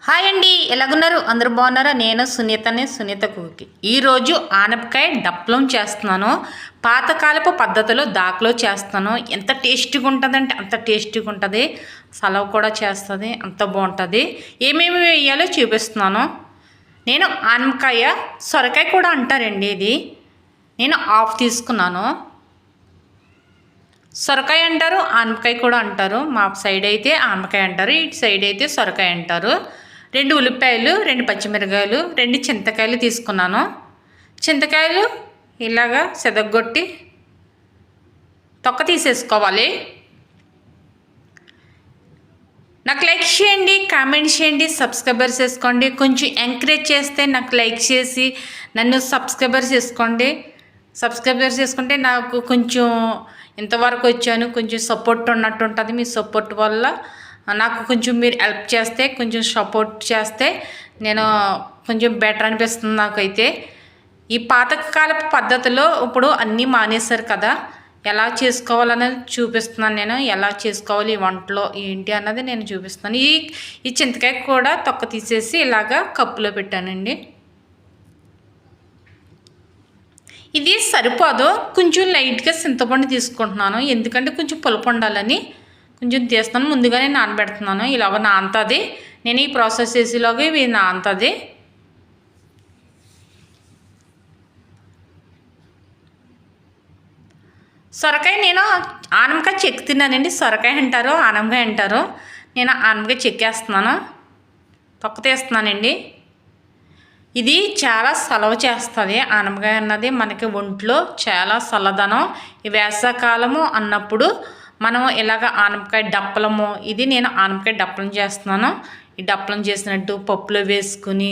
Hi అండి, ఎలాగున్నారు? అందరూ బాగున్నారా? నేను సునీత కుకి. ఈరోజు ఆనపకాయ డప్పలం చేస్తున్నాను. పాతకాలపు పద్ధతిలో దాకలో చేస్తాను. ఎంత టేస్టీగా ఉంటుందంటే అంత టేస్టీగా ఉంటుంది. సలవ కూడా చేస్తుంది, అంత బాగుంటుంది. ఏమేమి వేయాలో చూపిస్తున్నాను. నేను ఆనపకాయ, సొరకాయ కూడా అంటారండి. ఇది నేను హాఫ్ తీసుకున్నాను. సొరకాయ అంటారు, ఆనపకాయ కూడా అంటారు. మా సైడ్ అయితే ఆనపకాయ అంటారు, ఇటు సైడ్ అయితే సొరకాయ అంటారు. 2 ఉల్లిపాయలు, 2 పచ్చిమిరకాయలు, 2 చింతకాయలు తీసుకున్నాను. చింతకాయలు ఇలాగా సెదగొట్టి తొక్క తీసేసుకోవాలి. నాకు లైక్ చేయండి, కామెంట్ చేయండి, సబ్స్క్రైబర్ చేసుకోండి. కొంచెం ఎంకరేజ్ చేస్తే నాకు లైక్ చేసి నన్ను సబ్స్క్రైబర్ చేసుకుంటే నాకు కొంచెం ఇంతవరకు వచ్చాను, కొంచెం సపోర్ట్ ఉన్నట్టు ఉంటుంది. మీ సపోర్ట్ వల్ల నాకు కొంచెం మీరు హెల్ప్ చేస్తే, కొంచెం సపోర్ట్ చేస్తే నేను కొంచెం బెటర్ అనిపిస్తుంది నాకైతే. ఈ పాతకాలపు పద్ధతిలో ఇప్పుడు అన్నీ మానేశారు కదా, ఎలా చేసుకోవాలనేది చూపిస్తున్నాను. నేను ఎలా చేసుకోవాలి వంటలో ఏంటి అన్నది నేను చూపిస్తాను. ఈ చింతకాయ కూడా తొక్క తీసేసి ఇలాగా కప్పులో పెట్టానండి. ఇది సరిపోదు, కొంచెం లైట్గా చింతపండు తీసుకుంటున్నాను, ఎందుకంటే కొంచెం పులుపు ఉండాలని కొంచెం తీస్తాను. ముందుగానే నానబెడుతున్నాను. ఇలాగ నానుతుంది. నేను ఈ ప్రాసెస్ చేసేలాగా ఇవి నానుతుంది. సొరకాయ నేను ఆనపకాయ చెక్కు తిన్నానండి. సొరకాయ అంటారు, ఆనపకాయ అంటారు. నేను ఆనపకాయ చెక్కేస్తున్నాను, తొక్క తీస్తున్నానండి. ఇది చాలా సలవ చేస్తుంది. ఆనపకాయ అన్నది మనకి ఒంట్లో చాలా చల్లదనం. ఈ వేసవకాలము అన్నప్పుడు మనం ఇలాగ ఆనపకాయ డప్పలము, ఇది నేను ఆనపకాయ డప్పలం చేస్తున్నాను. ఈ డప్పలం చేసినట్టు పప్పులో వేసుకుని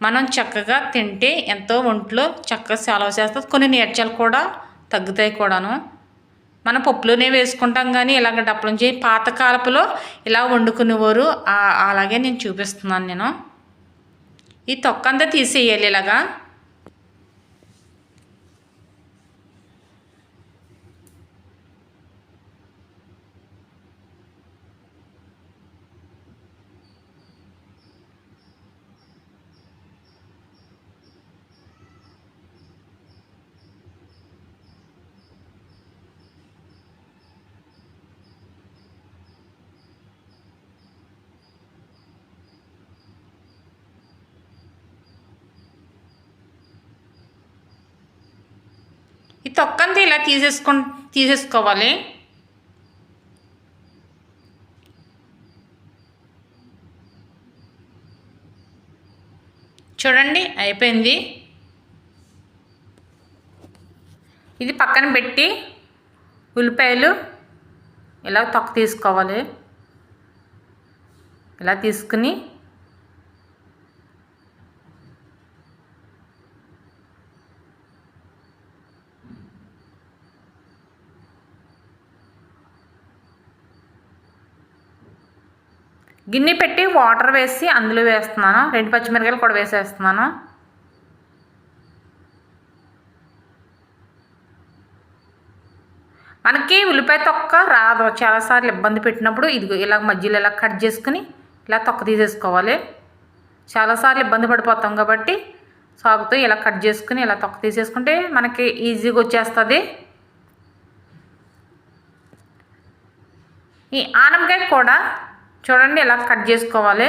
మనం చక్కగా తింటే ఎంతో ఒంట్లో చక్కగా సెలవ చేస్తుంది. కొన్ని నీరసాలు కూడా తగ్గుతాయి కూడాను. మనం పప్పులోనే వేసుకుంటాం, కానీ ఇలాగ డప్పలం పాతకాలపులో ఇలా వండుకునేవారు. అలాగే నేను చూపిస్తున్నాను. నేను ఈ తొక్క అంతా తీసేయాలి ఇలాగా. ఈ తొక్కంతా ఇలా తీసేసుకోవాలి. చూడండి, అయిపోయింది. ఇది పక్కన పెట్టి ఉల్లిపాయలు ఇలా తొక్క తీసుకోవాలి. ఇలా తీసుకుని గిన్నె పెట్టి వాటర్ వేసి అందులో వేస్తున్నాను. 2 పచ్చిమిరకాయలు కూడా వేసేస్తున్నాను. మనకి ఉల్లిపాయ తొక్క రాదు, చాలాసార్లు ఇబ్బంది పెట్టినప్పుడు ఇదిగో ఇలా మధ్యలో ఇలా కట్ చేసుకుని ఇలా తొక్క తీసేసుకోవాలి. చాలాసార్లు ఇబ్బంది పడిపోతాం కాబట్టి సాగుతూ ఇలా కట్ చేసుకుని ఇలా తొక్క తీసేసుకుంటే మనకి ఈజీగా వచ్చేస్తుంది. ఈ ఆనపకాయ కూడా చూడండి ఇలా కట్ చేసుకోవాలి.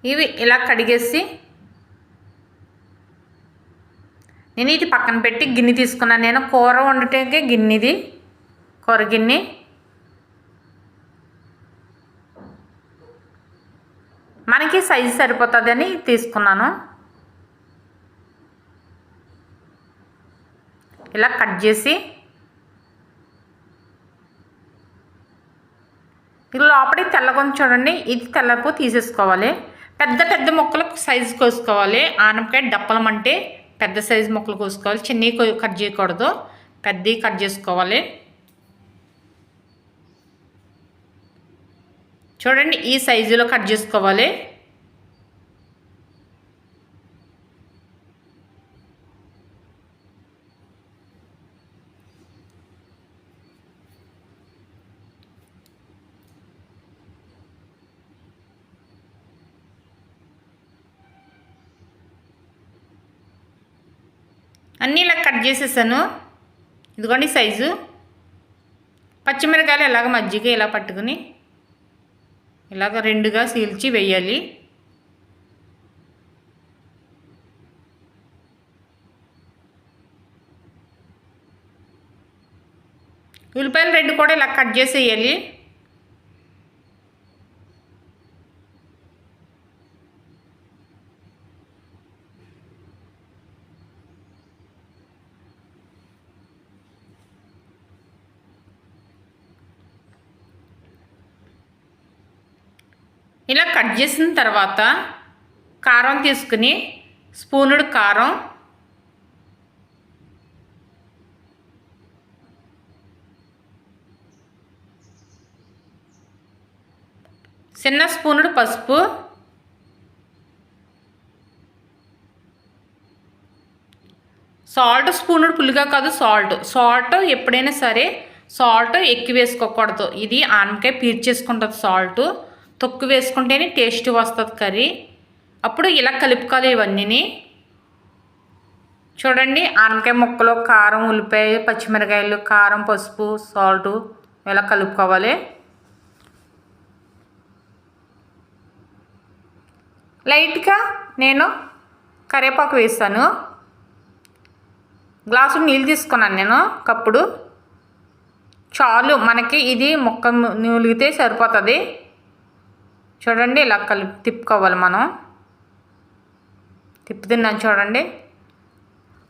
ఇవి ఇలా కడిగేసి నేను ఇది పక్కన పెట్టి గిన్నె తీసుకున్నాను. నేను కూర వండటానికి గిన్నెది, కూర గిన్నె. మనకి సైజు సరిపోతుందని తీసుకున్నాను. ఇలా కట్ చేసి ఇది లోపలికి తెల్లగొంది చూడండి, ఇది తెల్లపు తీసేసుకోవాలి. పెద్ద పెద్ద ముక్కలు సైజు కోసుకోవాలి. ఆనపకాయ డప్పలం అంటే పెద్ద సైజు ముక్కలు కోసుకోవాలి, చిన్నవి కట్ చేయకూడదు, పెద్దవి కట్ చేసుకోవాలి. చూడండి ఈ సైజులో కట్ చేసుకోవాలి. అన్నీ ఇలా కట్ చేసేసాను. ఇదిగోండి సైజు. పచ్చిమిరకాయలు ఇలాగ మజ్జిగ ఇలా పట్టుకుని ఇలాగ రెండుగా చీల్చి వేయాలి. ఉల్లిపాయలు 2 కూడా ఇలా కట్ చేసేయాలి. ఇలా కట్ చేసిన తర్వాత కారం తీసుకుని స్పూనుడు కారం, చిన్న స్పూనుడు పసుపు, సాల్ట్ స్పూనుడు పులిగా కాదు సాల్ట్ ఎప్పుడైనా సరే సాల్ట్ ఎక్కువ వేసుకోకూడదు. ఇది ఆనపకాయ పీల్చేసుకుంటుంది. సాల్ట్ తక్కువ వేసుకుంటేనే టేస్ట్ వస్తుంది కర్రీ. అప్పుడు ఇలా కలుపుకోవాలి ఇవన్నీ. చూడండి ఆనపకాయ ముక్కలు, కారం, ఉల్లిపాయ, పచ్చిమిరకాయలు, కారం, పసుపు, సాల్ట్ ఇలా కలుపుకోవాలి. లైట్గా నేను కరివేపాకు వేస్తాను. గ్లాసు నీళ్ళు తీసుకున్నాను నేను కప్పుడు. చాలు మనకి ఇది ముక్క నూలిగితే సరిపోతుంది. చూడండి ఇలా తిప్పుకోవాలి మనం. తిప్పుతున్నాను చూడండి.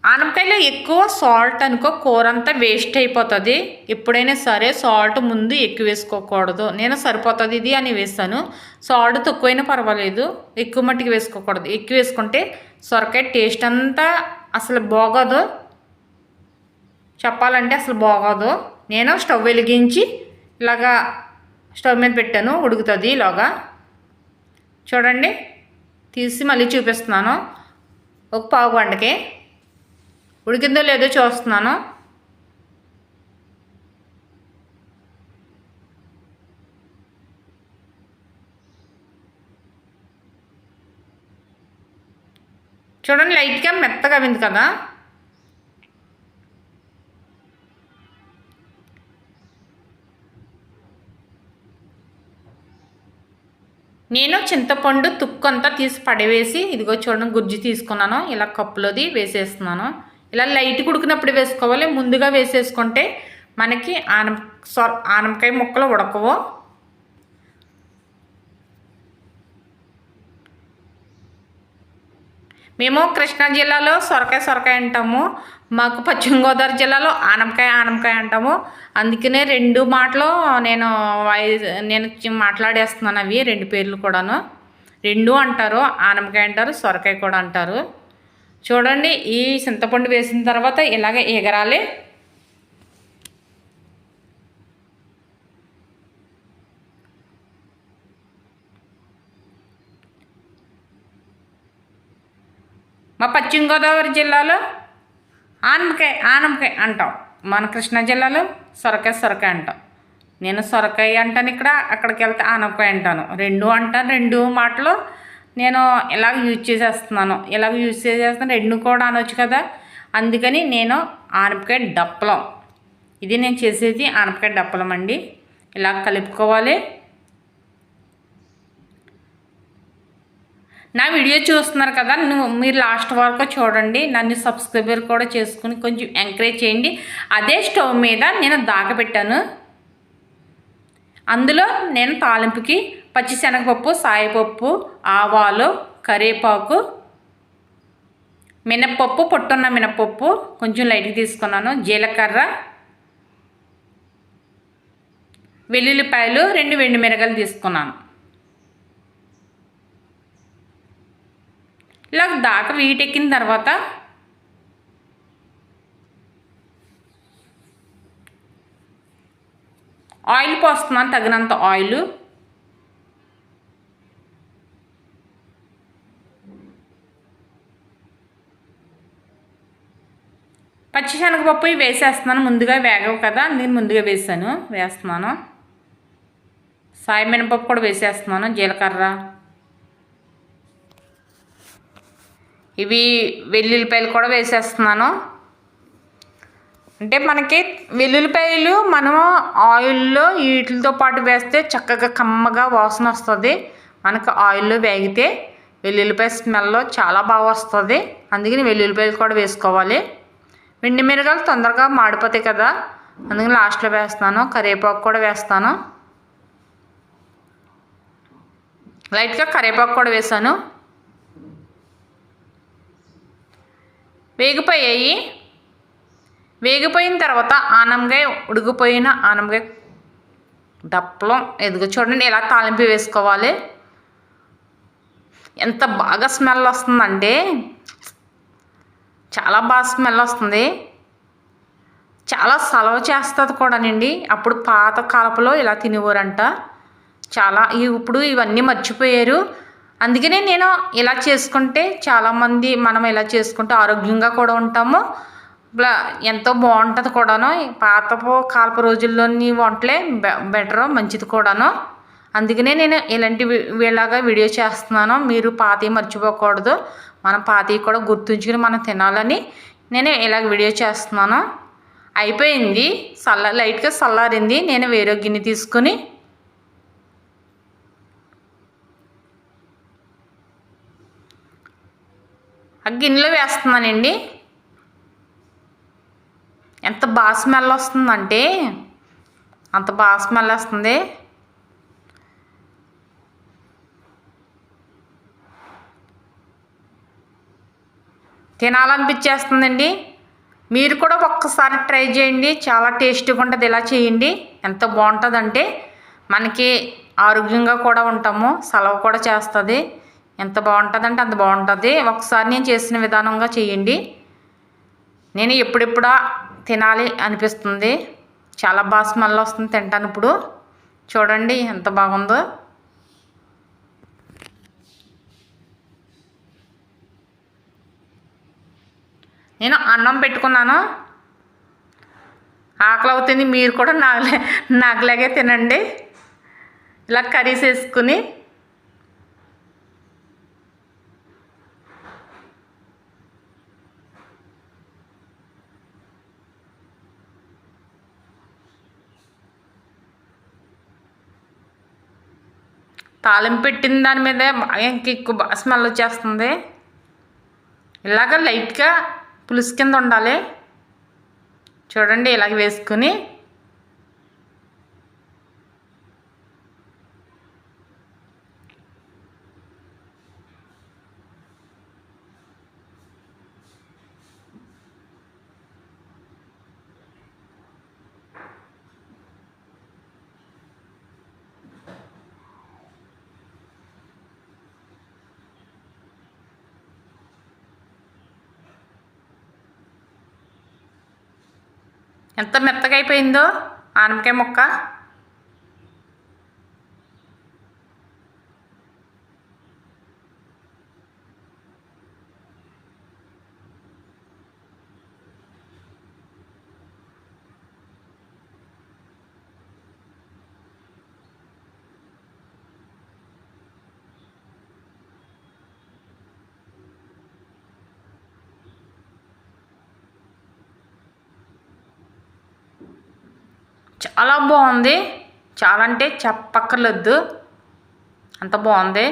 ఆనపకాయలో ఎక్కువ సాల్ట్ అనుకో కూర అంతా వేస్ట్ అయిపోతుంది. ఎప్పుడైనా సరే సాల్ట్ ముందు ఎక్కువ వేసుకోకూడదు. నేను సరిపోతుంది ఇది అని వేస్తాను. సాల్ట్ తక్కువైనా పర్వాలేదు, ఎక్కువ మట్టికి వేసుకోకూడదు. ఎక్కువ వేసుకుంటే సొరకాయ టేస్ట్ అంతా అసలు బాగోదు. చెప్పాలంటే అసలు బాగోదు. నేను స్టవ్ వెలిగించి ఇలాగా స్టవ్ మీద పెట్టాను, ఉడుకుతుంది ఇలాగా. చూడండి తీసి మళ్ళీ చూపిస్తున్నాను. ఒక పావు గంటకి ఉడికిందో లేదో చూస్తున్నాను. చూడండి లైట్గా మెత్తగా అయింది కదా. నేను చింతపండు తుక్కంతా తీసి పడవేసి ఇదిగో చూడండి గుజ్జు తీసుకున్నాను. ఇలా కప్పులోది వేసేస్తున్నాను. ఇలా లైట్ ఉడికినప్పుడు వేసుకోవాలి. ముందుగా వేసేసుకుంటే మనకి ఆనపకాయ ముక్కలు ఉడకవు. మేము కృష్ణా జిల్లాలో సొరకాయ అంటాము. మాకు పశ్చిమ గోదావరి జిల్లాలో ఆనపకాయ అంటాము. అందుకనే 2 మాటలు నేను మాట్లాడేస్తున్నాను. అవి 2 పేర్లు కూడాను 2 అంటారు. ఆనపకాయ అంటారు, సొరకాయ కూడా అంటారు. చూడండి ఈ చింతపండు వేసిన తర్వాత ఇలాగే ఎగరాలి. మా పశ్చిమ గోదావరి జిల్లాలో ఆనపకాయ అంటాం. మన కృష్ణా జిల్లాలో సొరకాయ అంటాం. నేను సొరకాయ అంటాను ఇక్కడ, అక్కడికి వెళ్తే ఆనపకాయ అంటాను. 2 అంటాను. 2 మాటలు నేను ఇలాగ యూజ్ చేసేస్తున్నాను. 2 కూడా అనొచ్చు కదా. అందుకని నేను ఆనపకాయ డప్పలం, ఇది నేను చేసేది ఆనపకాయ డప్పలం అండి. ఇలా కలుపుకోవాలి. నా వీడియో చూస్తున్నారు కదా, మీరు లాస్ట్ వరకు చూడండి. నన్ను సబ్స్క్రైబర్ కూడా చేసుకుని కొంచెం ఎంకరేజ్ చేయండి. అదే స్టవ్ మీద నేను దాగపెట్టాను. అందులో నేను తాలింపుకి పచ్చిశనగపప్పు, సాయపప్పు, ఆవాలు, కరివేపాకు, మినప్పప్పు, పొట్టున్న మినప్పప్పు కొంచెం లైట్గా తీసుకున్నాను, జీలకర్ర, వెల్లుల్లిపాయలు, 2 ఎండుమిరపకాయలు తీసుకున్నాను. ఇలా దాకా వీటెక్కిన తర్వాత ఆయిల్ పోస్తున్నాను, తగినంత ఆయిల్. పచ్చిశనగపప్పు వేసేస్తున్నాను. ముందుగా వేగవు కదా, నేను ముందుగా వేస్తున్నాను. సాయి మినపప్పు కూడా వేసేస్తున్నాను, జీలకర్ర, ఇవి వెల్లుల్లిపాయలు కూడా వేసేస్తున్నాను. అంటే మనకి వెల్లుల్లిపాయలు మనము ఆయిల్లో వీటితో పాటు వేస్తే చక్కగా కమ్మగా వాసన వస్తుంది. మనకు ఆయిల్లో వేగితే వెల్లుల్లిపాయ స్మెల్ చాలా బాగా వస్తుంది. అందుకని వెల్లుల్లిపాయలు కూడా వేసుకోవాలి. వెండి మిరగాయలు తొందరగా మాడిపోతాయి కదా, అందుకని లాస్ట్లో వేస్తాను. కరివేపాకు కూడా వేస్తాను. లైట్గా కరివేపాకు కూడా వేసాను. వేగిపోయిన తర్వాత ఆనపకాయ, ఉడికిపోయిన ఆనపకాయ దప్పలం ఎదుగు చూడండి, ఎలా తాలింపు వేసుకోవాలి. ఎంత బాగా స్మెల్ వస్తుందంటే చాలా బాగా స్మెల్ వస్తుంది. చాలా సలవ చేస్తుంది కూడానండి. అప్పుడు పాత కాలపులో ఇలా తినేవారంట. చాలా ఇప్పుడు ఇవన్నీ మర్చిపోయారు. అందుకనే నేను ఇలా చేసుకుంటే చాలామంది మనం ఇలా చేసుకుంటే ఆరోగ్యంగా కూడా ఉంటాము. ఎంతో బాగుంటుంది కూడాను. పాతపు కాలపు రోజుల్లోని వంటలే బెటరు, మంచిది కూడాను. అందుకనే నేను ఇలాంటి వీళ్ళగా వీడియో చేస్తున్నాను. మీరు పాతవి మర్చిపోకూడదు. మనం పాతవి కూడా గుర్తుంచుకుని మనం తినాలని నేను ఇలాగ వీడియో చేస్తున్నాను. అయిపోయింది, లైట్గా చల్లారింది. నేను వేరే గిన్నె తీసుకుని ఆ గిన్నెలో వేస్తున్నానండి. ఎంత బాగా స్మెల్ వస్తుందంటే అంత బాగా స్మెల్ వస్తుంది. తినాలనిపించేస్తుందండి. మీరు కూడా ఒక్కసారి ట్రై చేయండి, చాలా టేస్టీగా ఉంటుంది. ఇలా చేయండి, ఎంత బాగుంటుందంటే మనకి ఆరోగ్యంగా కూడా ఉంటాము, సలవ కూడా చేస్తుంది. ఎంత బాగుంటుందంటే అంత బాగుంటుంది. ఒకసారి నేను చేసిన విధానంగా చేయండి. నేను ఎప్పుడెప్పుడా తినాలి అనిపిస్తుంది. చాలా బాగా స్మెల్ వస్తుంది తింటాను. ఇప్పుడు చూడండి ఎంత బాగుందో. నేను అన్నం పెట్టుకున్నాను. ఆకలి అవుతుంది. మీరు కూడా నాకులాగే తినండి. ఇలా కర్రీస్ వేసుకుని తాలింపు పెట్టిన దాని మీద ఇంకా ఎక్కువ బాగా స్మెల్ వచ్చేస్తుంది. ఇలాగ లైట్గా పులుసు కింద ఉండాలి. చూడండి ఇలాగ వేసుకుని ఎంత మెత్తగా అయిపోయిందో ఆనపకాయ ముక్క. చాలా బాగుంది. చాలా అంటే చెప్పక్కర్లేదు, అంత బాగుంది.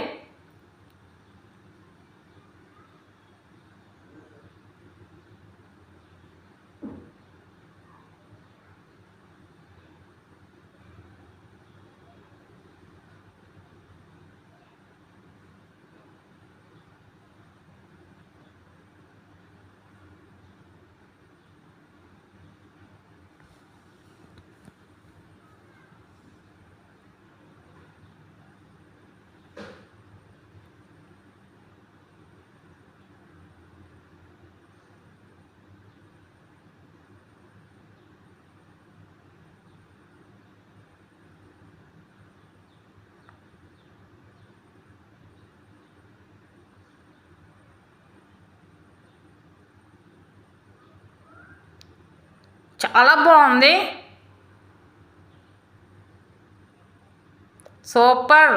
చాలా బాగుంది. సూపర్.